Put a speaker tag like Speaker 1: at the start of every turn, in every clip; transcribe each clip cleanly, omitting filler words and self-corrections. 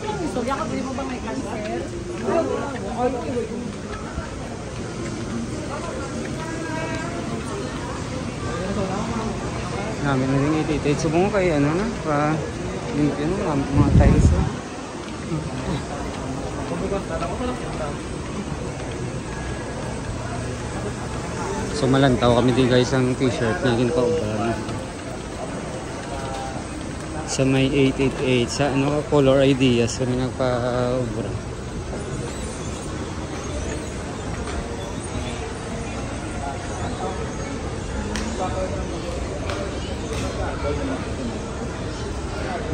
Speaker 1: Istorya ka, pwede mo ba may cancer?
Speaker 2: Namin na rin ititit. Subong ko kay ano na, pa limpyo na mga tiles na. So malantaw kami di guys ang t-shirt na ginapauban. Sa may 888 sa ano Color Ideas kami nagpa-ubra.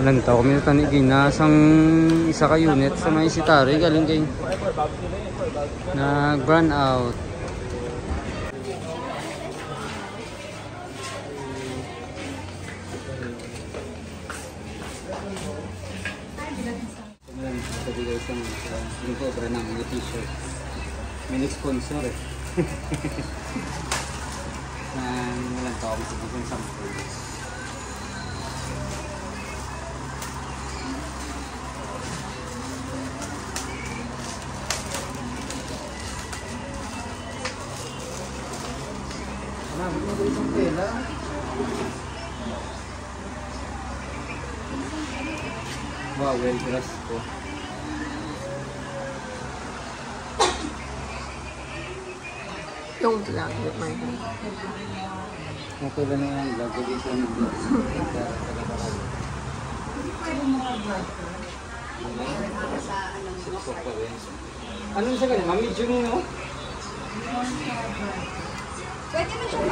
Speaker 2: Malantaw kami na tanigin na sang isa ka unit sa may sitari galing kay nag-run out. Sabi guys yung cobra ng mga t-shirt. May nag-sponsor eh. Walang tao kung sabi kong samples. Marami mo ba isang tela? Wow, well dressed po.
Speaker 1: Yung vlog with my hand.
Speaker 2: Okay lang na yung vlog. Hindi siya nag-vlog. Anong siya ganyan? Medium no?
Speaker 3: Pwede mo siya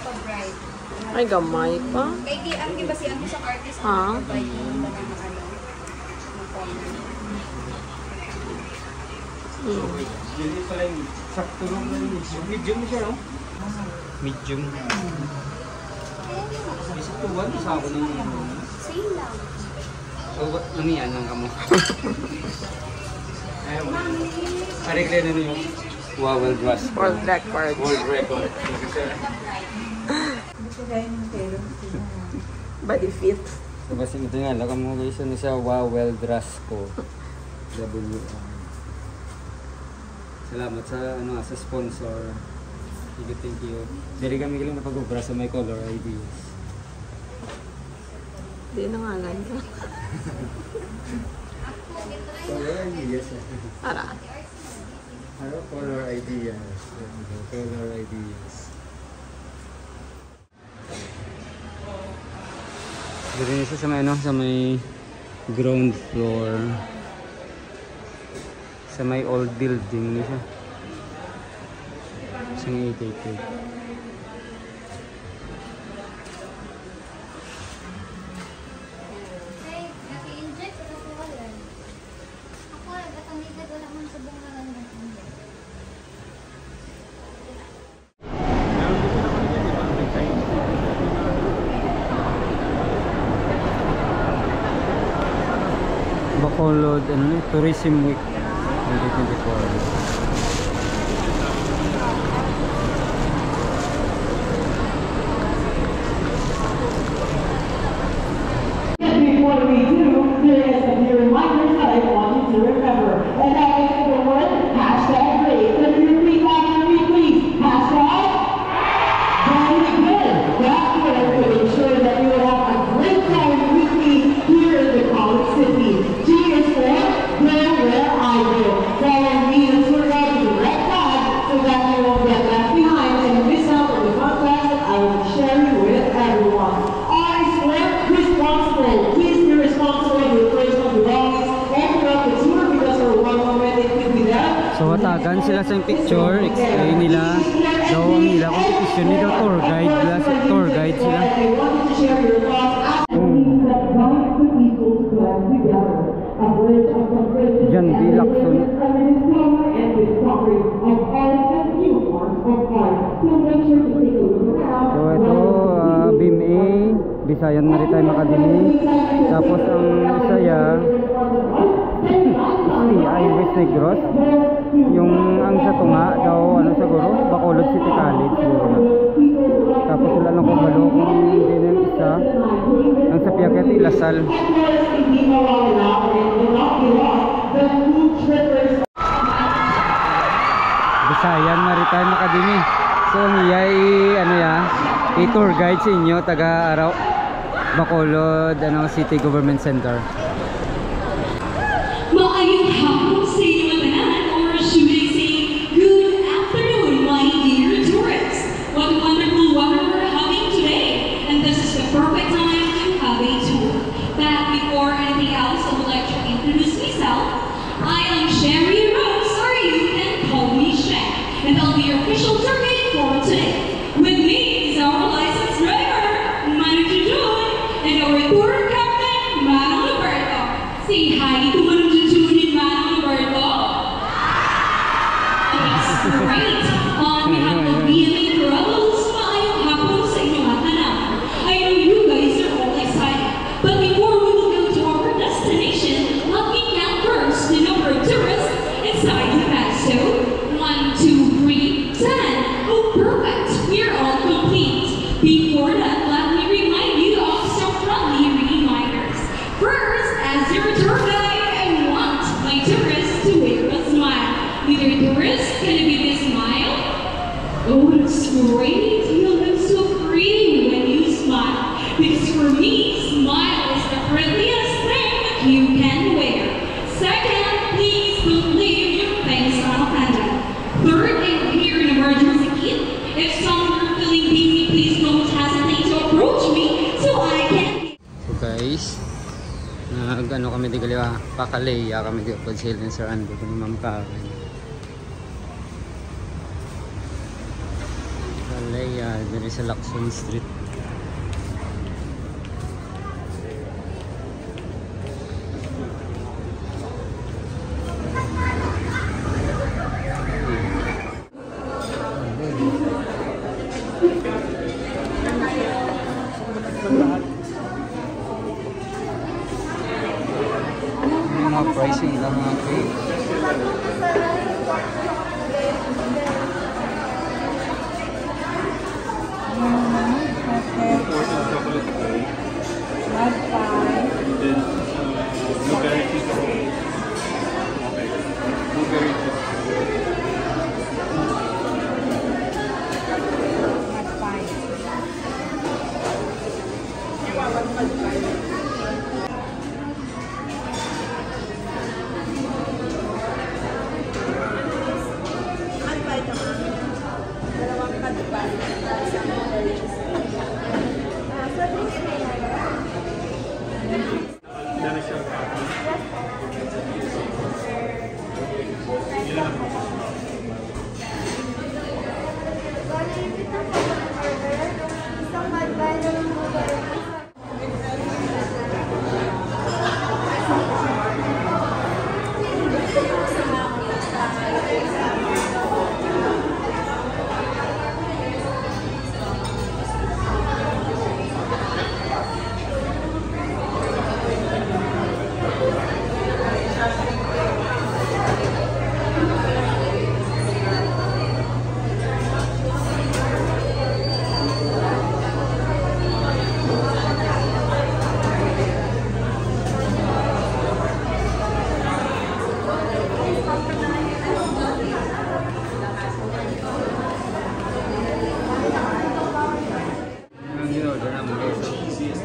Speaker 3: pa-bright.
Speaker 1: Ay, gamay pa.
Speaker 3: Kaya ang gibasihan ko sa artist
Speaker 1: Ha?
Speaker 3: bright mo na ng ano.
Speaker 2: Hindi pala yung sakto lang na yung medium siya no? Medium. Isa to one, isa ako ng
Speaker 3: Same lang.
Speaker 2: so, lumiyan lang kamo. Paregle na yung Wawel Dress Co.
Speaker 1: World record.
Speaker 2: World record.
Speaker 1: Body fit.
Speaker 2: So, basta ito nga, lakam mo guys, ano siya, Wawel Dress Co. Salamat sa ano sa sponsor. Thank you. Dari kami galing napag-ubra sa may Color Ideas.
Speaker 1: Di nangalan ka.
Speaker 2: Color Ideas.
Speaker 1: Para.
Speaker 2: Ano? Color Ideas. Color Ideas. Dito niya sa may ano, sa may ground floor. Sa may old building niya siya. Sa may 888. Bacolod Tourism Week 2024.
Speaker 4: Before we do, there is a few reminders that I want you to remember. And that is the word #RACE. If you repeat after me, please. Very good. That's good. To ensure that you will have a great time with me here in the College City. G is for where I go. Follow me and tour guide to the red flag so that you won't get left behind and miss out on the fun class that I will be sharing with everyone. R is for responsible. Please be responsible with your personal belongings all throughout the tour because for one moment it could be that.
Speaker 2: So watagan sila sa picture, explain nila daw ang nila competition nila tour guide sila sa tour guide sila.
Speaker 4: They wanted to share your thoughts after that binds the people to come together. A bridge of competition
Speaker 2: Jan B. Lacson.
Speaker 4: and discovery of art and new forms of art. So make sure to take a look around.
Speaker 2: So ito, BMA, Bisayan Maritime Academy. Tapos ang Bisaya, STI West Negros. Yung ang sa tunga daw, ano siguro, Bacolod City College siguro na. Tapos wala lang kung malo kung hindi na yung isa. Ang sa Piaget, Ilasal. Time Academy. So niya ano ya, i-tour guide sa inyo taga Araw Bacolod City Government Center.
Speaker 4: Maayong hapon sa inyo tanan, or should I say, good afternoon, my dear tourists. What wonderful weather we're having today, and this is the perfect time to have a tour. But before anything else, I would like to introduce myself. I am Sherry Rose, or you can call me Shay, and I'll be your official tour guide for today. With me is our licensed driver, Manager John, and our tour captain, Manong Roberto. Say hi to Manager John and Manong Roberto. That's great. On behalf of BMA Corrales, maayong hapon sa inyong tanan. I know you guys are all excited, but before we will go to our destination, let me count first the number of tourists inside the bus. So, 1, 2, 3, 10. Oh, perfect. We're all complete. Before that, let me remind you of some friendly reminders. First, as your tour guide, I want my tourists to wear a smile. With your tourists, can you give me a smile? Oh, that's great. You look so pretty when you smile. Because for me, smile is the prettiest thing that you can wear. Second, please don't leave your face unattended. Third, if you're an emergency kit, if someone are feeling dizzy, please don't hesitate to approach me so I can.
Speaker 2: So guys, nag-ano kami di kaliwa, Pakaleya kami di upod sila ng Sir Ando kung Ma'am Karen. Pakaleya, dito sa Lacson Street. Yung mga pricing lang mga cake.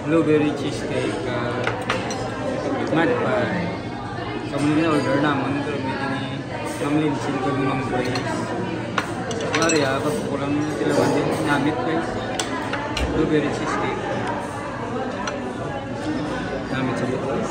Speaker 2: Blueberry cheesecake, mad pie. Kami na order naman pero may Ma'am Lindsay ko ng Ma'am Grace. Sa Claria, pag kulang tilawan din namit guys. Blueberry cheesecake. Namit sa bukas.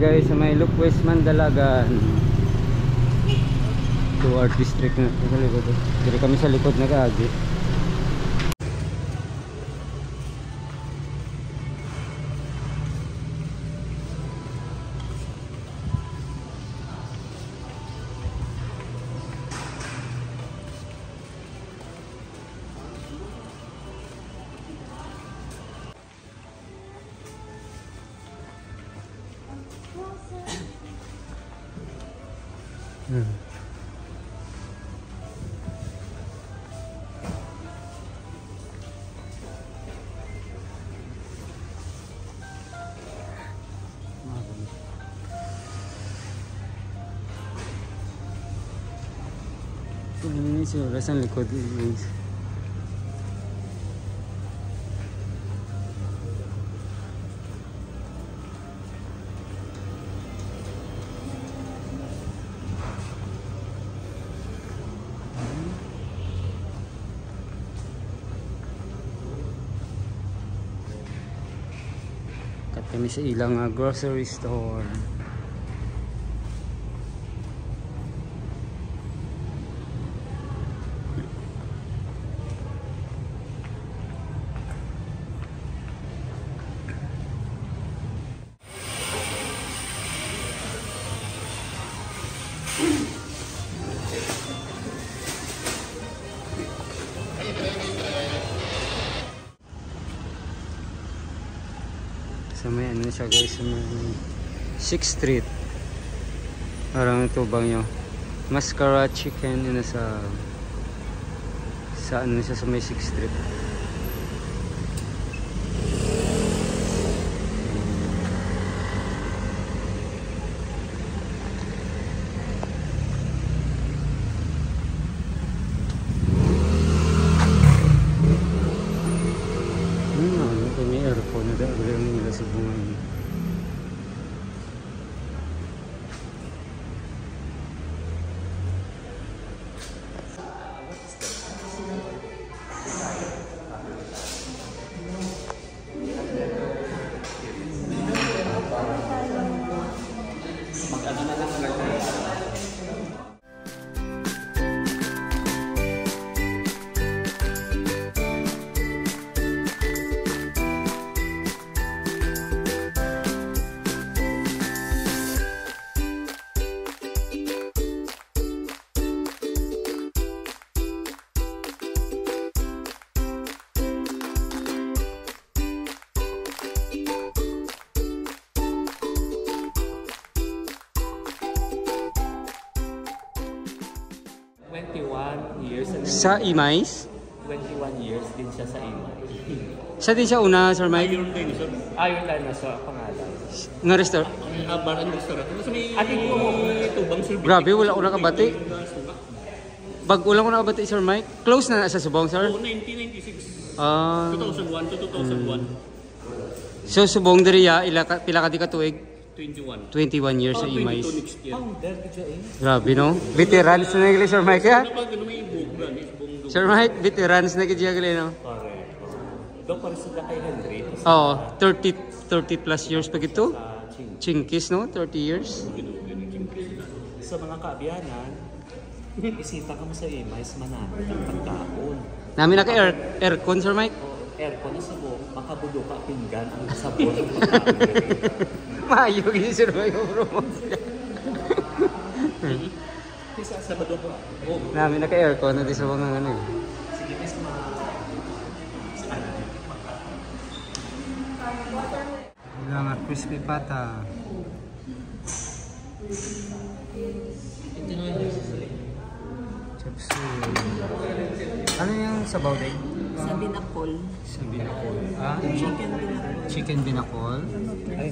Speaker 2: guys sa may Lupwes Mandalagan. To our district na sa likod. Dito kami sa likod nag-agi. Ini sih rasanya likod guys. Kat kami sa ilang grocery store. Sa may ano siya guys, sa may 6th Street. Parang ito bang nyo Mascara Chicken yun sa ano siya sa may 6th Street. May aircon na dahil ang nila sa bunga. Sa Imais?
Speaker 5: 21 years din siya sa Imay.
Speaker 2: Siya din siya una, Sir Mike?
Speaker 5: Ayun din siya. Ayun lang na sa pangalan.
Speaker 2: Nga restaurant?
Speaker 5: Bar and restaurant. Sa may Tubang Silbi.
Speaker 2: Grabe, wala ko nakabati. Bag ulang ko nakabati, Sir Mike. Close na sa Subong, Sir?
Speaker 5: Oo, 1996. 2001 to 2001.
Speaker 2: So, Subong diriya, pila ka di katuig?
Speaker 5: 21.
Speaker 2: 21 years sa Imais.
Speaker 5: 22 next year.
Speaker 2: Grabe, no? Veterans na nagli, Sir Mike, ha?
Speaker 5: Ano may book ba?
Speaker 2: Sir Mike, veterans na gali, no?
Speaker 5: Correct. Doon para sila kay Henry.
Speaker 2: Oo, 30 plus years pa ito. Chinkis, no? 30 years.
Speaker 5: Sa mga kaabiyanan, isita ka mo sa Imais, manamit ang pagkaon.
Speaker 2: Namin na aircon, Sir Mike?
Speaker 5: Aircon na sabong, makabulo ka pinggan ang sabon ng pagkaon.
Speaker 2: Mayo, gini Sir Mike, promote siya.
Speaker 5: Isa sa Sabado ko.
Speaker 2: Namin naka-aircon na di sa mga ano eh.
Speaker 5: Sige, mas
Speaker 2: Ilang crispy pata. Chapsuy. Ano yung sabaw day?
Speaker 1: Sa binakol.
Speaker 2: Sa binakol. Ah?
Speaker 1: Chicken binakol.
Speaker 2: Chicken binakol?
Speaker 5: Ay,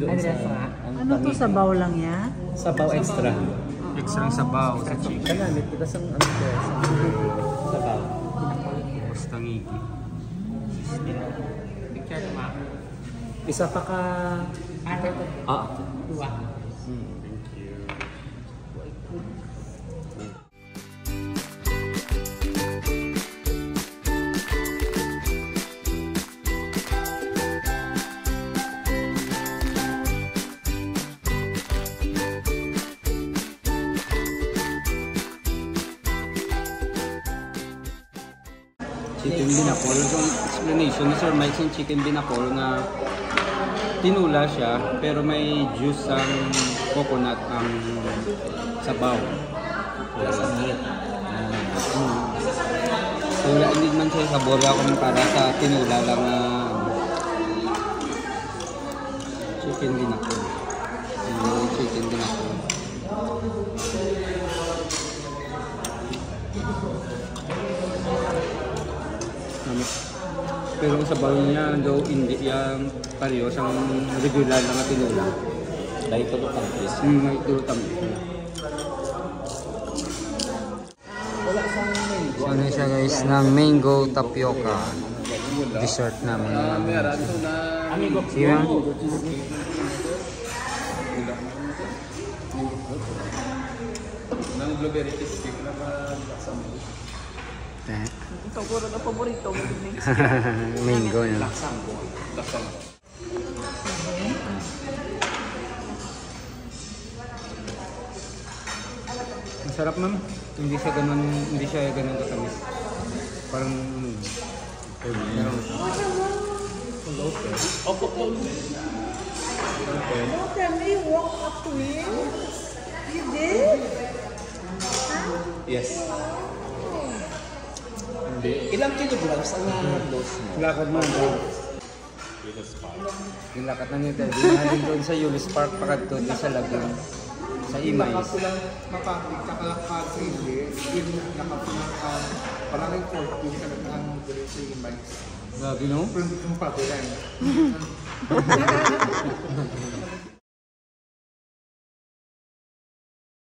Speaker 5: doon sa...
Speaker 6: Ano to, sabaw lang yan?
Speaker 5: Sabaw extra.
Speaker 2: Extra sabaw sa chicken.
Speaker 5: Kanamit, diba sa ano ko? Sabaw.
Speaker 2: Basta ngigi.
Speaker 5: Isa pa ka... Ah, dua.
Speaker 2: chicken binakol. So, explanation ni Sir Mike yung chicken binakol na tinula siya pero may juice ang coconut ang sabaw.
Speaker 5: Lasangit.
Speaker 2: So, hindi man siya saborya kung para sa tinula lang na chicken binakol. Chicken binakol. Pero ang sabaw niya daw hindi yung parehas ang regular na tinula.
Speaker 5: Dahil ito ang twist.
Speaker 2: May tutam. So ano siya guys, ng mango tapioca dessert namin. Siya?
Speaker 7: Ng blueberry cheesecake na
Speaker 1: Ito ko rin ang paborito mo.
Speaker 2: Mango na.
Speaker 7: laksang.
Speaker 2: Masarap ma'am. Hindi siya ganun katamis. Parang meron.
Speaker 6: Can we walk up to him? You did?
Speaker 5: Yes. Ilang kilograms ang loss mo?
Speaker 2: Lakad man bro. Yung lakad na nito. Dinalin doon sa Yulis Park pakadto sa Lagoon. Sa Imay.
Speaker 7: Mapapig kakakasili, yun nakapinang parang 14 ka lang ang dali sa imay.
Speaker 2: Grabe no?
Speaker 7: Pero hindi kong pabilan.